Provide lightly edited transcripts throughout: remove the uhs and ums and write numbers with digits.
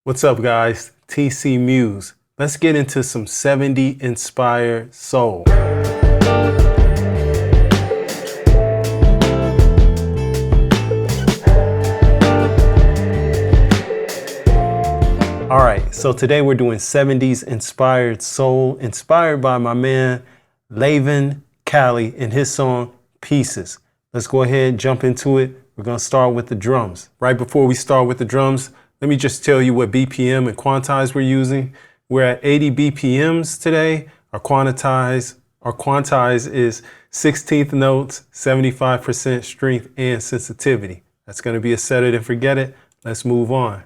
What's up, guys? TCMuze. Let's get into some 70 inspired soul. All right, so today we're doing 70s inspired soul, inspired by my man Levin Kali and his song Pieces. Let's go ahead and jump into it. We're gonna start with the drums. Right before we start with the drums, let me just tell you what BPM and quantize we're using. We're at 80 BPMs today. Our quantize is 16th notes, 75% strength and sensitivity. That's gonna be a set it and forget it. Let's move on.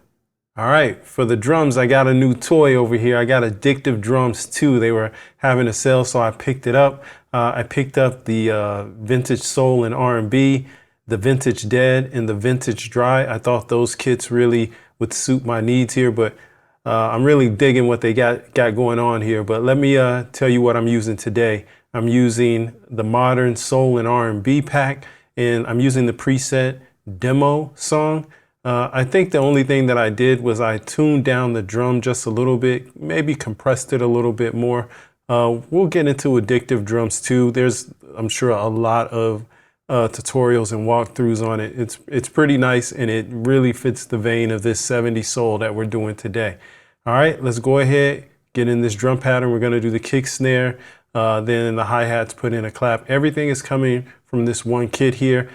All right, for the drums, I got a new toy over here. I got Addictive Drums 2. They were having a sale, so I picked it up. I picked up the Vintage Soul and R&B, the Vintage Dead, and the Vintage Dry. I thought those kits really would suit my needs here, but I'm really digging what they got going on here. But let me tell you what I'm using today. I'm using the Modern Soul and R&B pack, and I'm using the preset Demo song. I think the only thing that I did was I tuned down the drum just a little bit, maybe compressed it a little bit more. We'll get into Addictive Drums too. There's, I'm sure, a lot of tutorials and walkthroughs on it. It's pretty nice, and it really fits the vein of this 70 soul that we're doing today. All right, let's go ahead, get in this drum pattern. We're gonna do the kick snare, then the hi-hats, put in a clap. Everything is coming from this one kit here.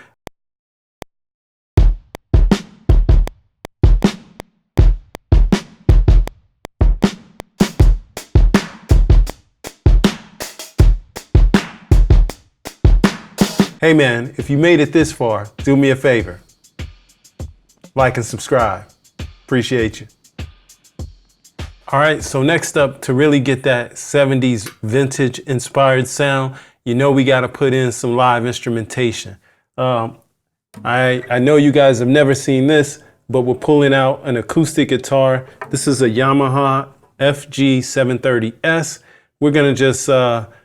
Hey man, if you made it this far, do me a favor. Like and subscribe. Appreciate you. All right, so next up, to really get that 70s vintage inspired sound, you know we gotta put in some live instrumentation. I know you guys have never seen this, but we're pulling out an acoustic guitar. This is a Yamaha FG 730S. We're gonna just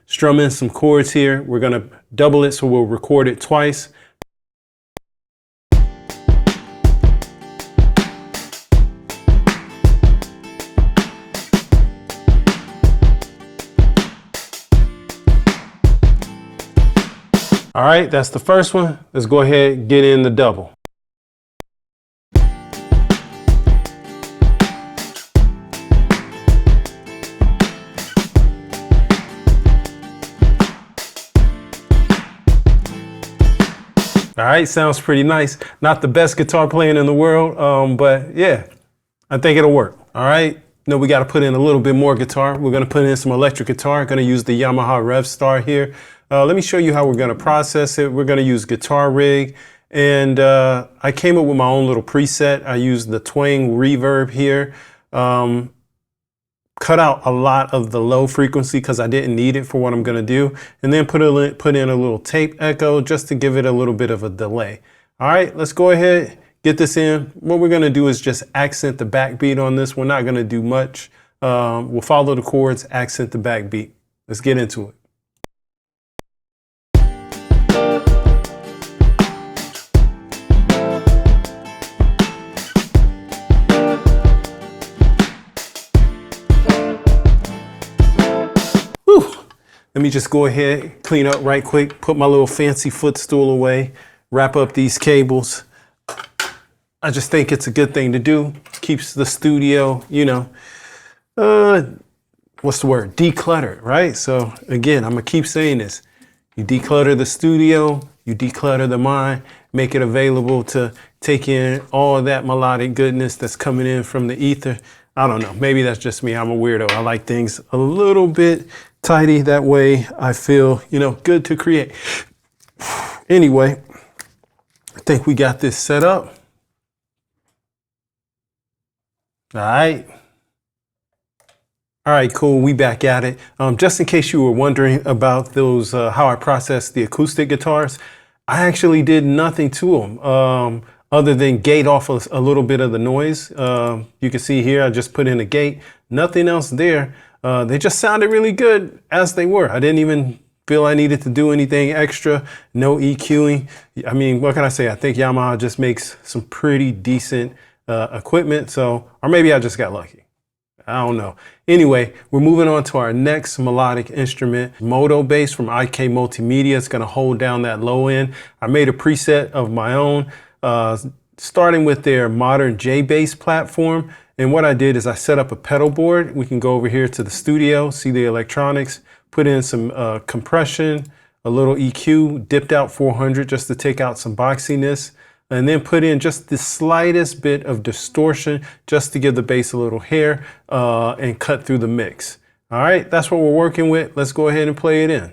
strum in some chords here. We're gonna double it, so we'll record it twice. All right, that's the first one. Let's go ahead and get in the double. All right, sounds pretty nice. Not the best guitar playing in the world, but yeah, I think it'll work. All right, no, we got to put in a little bit more guitar. We're going to put in some electric guitar. Going to use the Yamaha Rev Star here. Let me show you how we're going to process it. We're going to use Guitar Rig, and I came up with my own little preset. I used the Twang reverb here. Cut out a lot of the low frequency because I didn't need it for what I'm gonna do, and then put in a little tape echo just to give it a little bit of a delay. All right, let's go ahead, get this in. What we're gonna do is just accent the backbeat on this. We're not gonna do much. We'll follow the chords, accent the backbeat. Let's get into it. Let me just go ahead, clean up right quick, put my little fancy footstool away, wrap up these cables. I just think it's a good thing to do. Keeps the studio, you know, what's the word? Decluttered, right? So again, I'm gonna keep saying this. You declutter the studio, you declutter the mind, make it available to take in all of that melodic goodness that's coming in from the ether. I don't know, maybe that's just me, I'm a weirdo. I like things a little bit tidy, that way I feel, you know, good to create. Anyway, I think we got this set up. All right, cool, we back at it. Just in case you were wondering about those, how I process the acoustic guitars, I actually did nothing to them other than gate off a little bit of the noise. You can see here, I just put in a gate, nothing else there. They just sounded really good as they were. I didn't even feel I needed to do anything extra, no EQing. I mean, what can I say? I think Yamaha just makes some pretty decent equipment. So, or maybe I just got lucky. I don't know. Anyway, we're moving on to our next melodic instrument, Moto Bass from IK Multimedia. It's going to hold down that low end. I made a preset of my own, starting with their modern J-Bass platform. And what I did is I set up a pedal board. We can go over here to the studio, see the electronics, put in some compression, a little EQ, dipped out 400 just to take out some boxiness, and then put in just the slightest bit of distortion just to give the bass a little hair and cut through the mix. All right, that's what we're working with. Let's go ahead and play it in.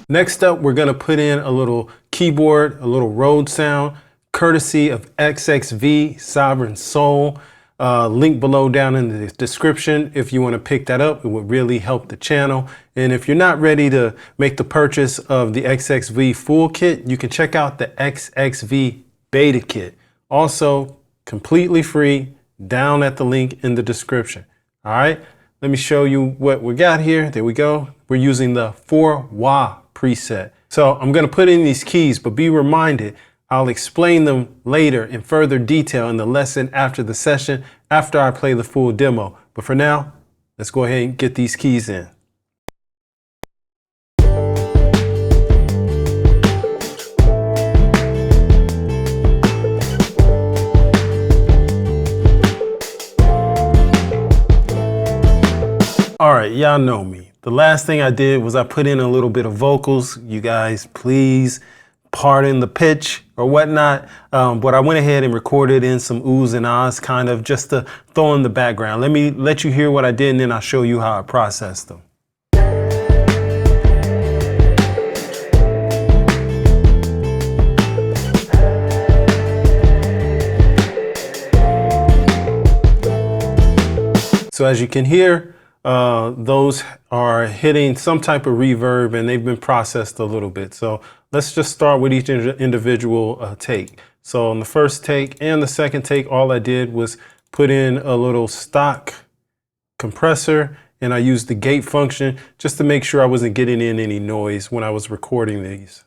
Next up, we're gonna put in a little keyboard, a little Rhodes sound, courtesy of XXV Sovereign Soul. Link below down in the description if you want to pick that up. It would really help the channel. And if you're not ready to make the purchase of the XXV full kit, you can check out the XXV beta kit. Also completely free down at the link in the description. All right, let me show you what we got here. There we go. We're using the 4-wah preset. So I'm going to put in these keys, but be reminded, I'll explain them later in further detail in the lesson after the session, after I play the full demo. But for now, let's go ahead and get these keys in. All right, y'all know me. The last thing I did was I put in a little bit of vocals. You guys, please pardon the pitch or whatnot, but I went ahead and recorded in some oohs and ahs, kind of just to throw in the background. Let me let you hear what I did, and then I'll show you how I processed them. So as you can hear, those are hitting some type of reverb, and they've been processed a little bit. So let's just start with each individual take. So on the first take and the second take, all I did was put in a little stock compressor, and I used the gate function just to make sure I wasn't getting in any noise when I was recording these.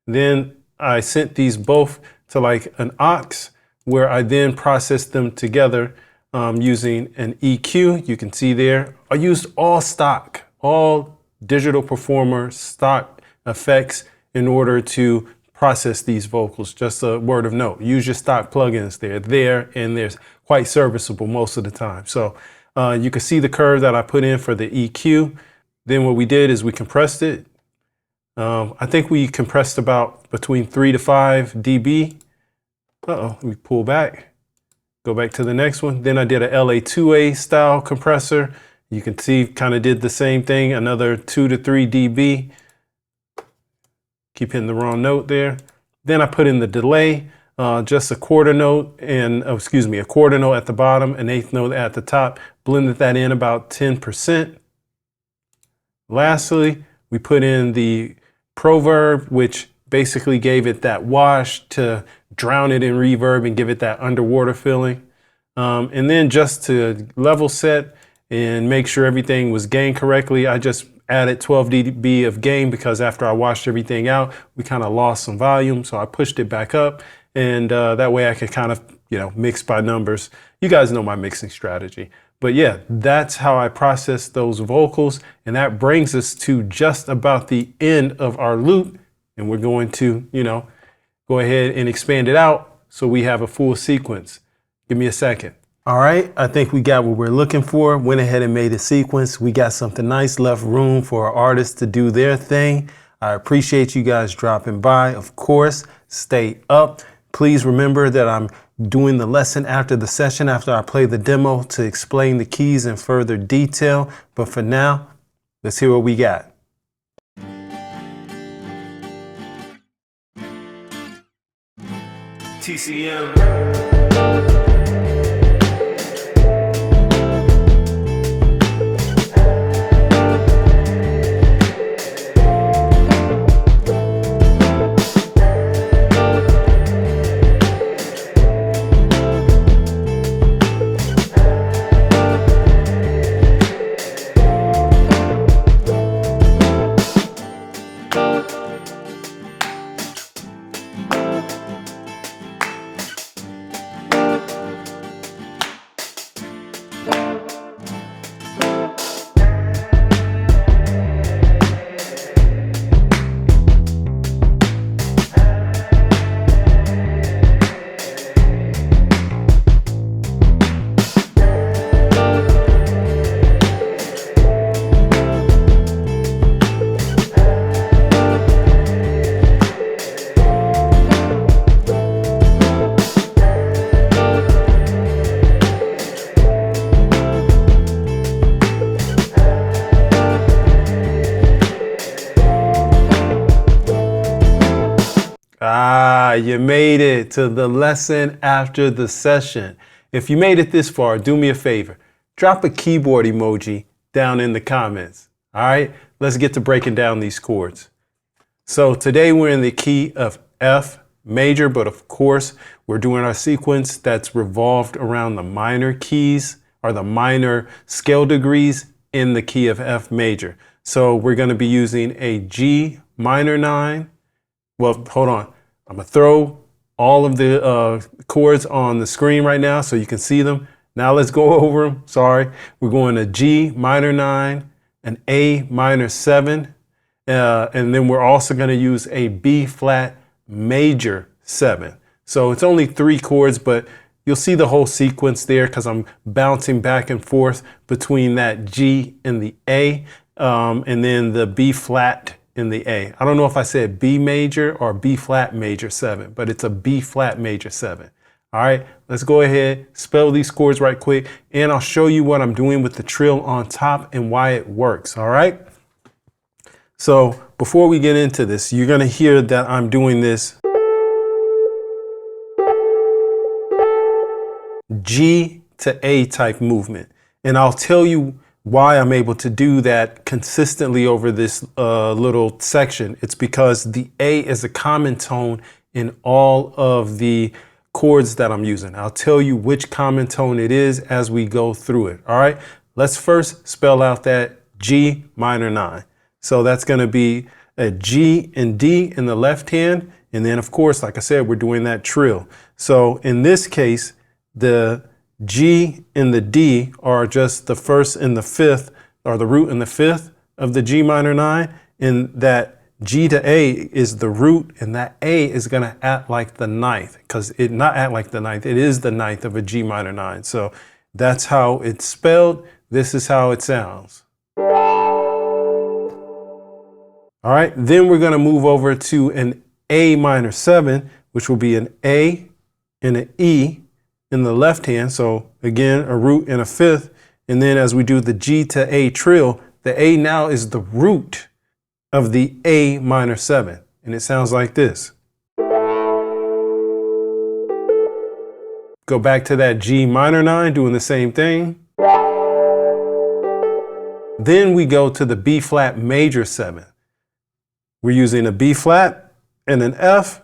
Then I sent these both to like an aux, where I then processed them together using an EQ. You can see there, I used all stock, all Digital Performer stock effects in order to process these vocals. Just a word of note, use your stock plugins. They're there and they're quite serviceable most of the time. So you can see the curve that I put in for the EQ. Then what we did is we compressed it. I think we compressed about between 3 to 5 dB. We pull back. Go back to the next one. Then I did a LA2A style compressor. You can see kind of did the same thing, another 2 to 3 dB. Keep hitting the wrong note there. Then I put in the delay, just a quarter note and, a quarter note at the bottom, an eighth note at the top. Blended that in about 10%. Lastly, we put in the proverb, which basically gave it that wash to drown it in reverb and give it that underwater feeling. And then just to level set and make sure everything was gained correctly, I just added 12 dB of gain, because after I washed everything out, we kind of lost some volume. So I pushed it back up, and that way I could kind of, mix by numbers. You guys know my mixing strategy. But yeah, that's how I process those vocals. And that brings us to just about the end of our loop. And we're going to, go ahead and expand it out so we have a full sequence. Give me a second. All right, I think we got what we're looking for. Went ahead and made a sequence. We got something nice, left room for our artists to do their thing. I appreciate you guys dropping by. Of course, stay up. Please remember that I'm doing the lesson after the session, after I play the demo, to explain the keys in further detail. But for now, let's hear what we got. TCM. You made it to the lesson after the session. If you made it this far, do me a favor. Drop a keyboard emoji down in the comments. All right, let's get to breaking down these chords. So today we're in the key of F major, but of course we're doing our sequence that's revolved around the minor keys or the minor scale degrees in the key of F major. So we're going to be using a G minor 9. Well, hold on. I'm going to throw all of the chords on the screen right now so you can see them. Now let's go over them. Sorry. We're going to G minor 9, an A minor 7, and then we're also going to use a B flat major 7. So it's only 3 chords, but you'll see the whole sequence there because I'm bouncing back and forth between that G and the A, and then the B flat in the A. I don't know if I said B major or B flat major 7, but it's a B flat major 7. All right, let's go ahead, spell these chords right quick, and I'll show you what I'm doing with the trill on top and why it works. All right. So before we get into this, you're going to hear that I'm doing this G to A type movement. And I'll tell you why I'm able to do that consistently over this little section. It's because the A is a common tone in all of the chords that I'm using. I'll tell you which common tone it is as we go through it. All right, let's first spell out that G minor 9. So that's going to be a G and D in the left hand. And then, of course, like I said, we're doing that trill. So in this case, the G and the D are just the first and the fifth, or the root and the fifth of the G minor 9. And that G to A is the root, and that A is going to act like the ninth, because it not act like the ninth, it is the ninth of a G minor 9. So that's how it's spelled. This is how it sounds. All right, then we're going to move over to an A minor 7, which will be an A and an E in the left hand. So again, a root and a fifth. And then as we do the G to A trill, the A now is the root of the A minor 7. And it sounds like this. Go back to that G minor 9, doing the same thing. Then we go to the B flat major 7. We're using a B flat and an F,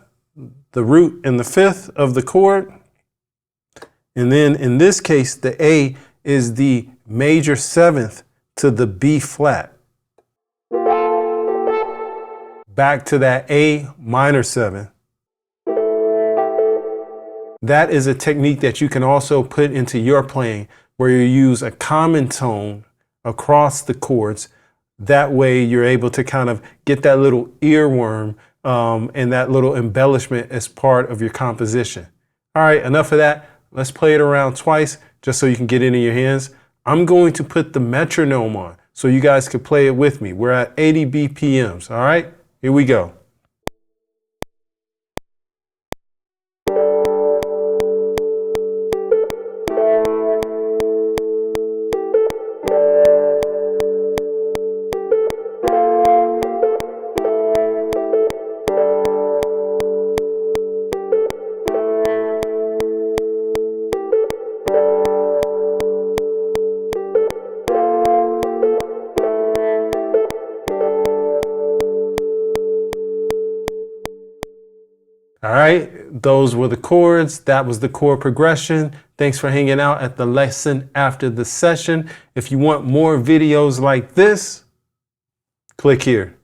the root and the fifth of the chord. And then in this case, the A is the major 7th to the B flat. Back to that A minor 7. That is a technique that you can also put into your playing, where you use a common tone across the chords. That way you're able to kind of get that little earworm and that little embellishment as part of your composition. All right, enough of that. Let's play it around twice just so you can get it in your hands. I'm going to put the metronome on so you guys can play it with me. We're at 80 BPMs, all right? Here we go. All right, those were the chords. That was the chord progression. Thanks for hanging out at the lesson after the session. If you want more videos like this, click here.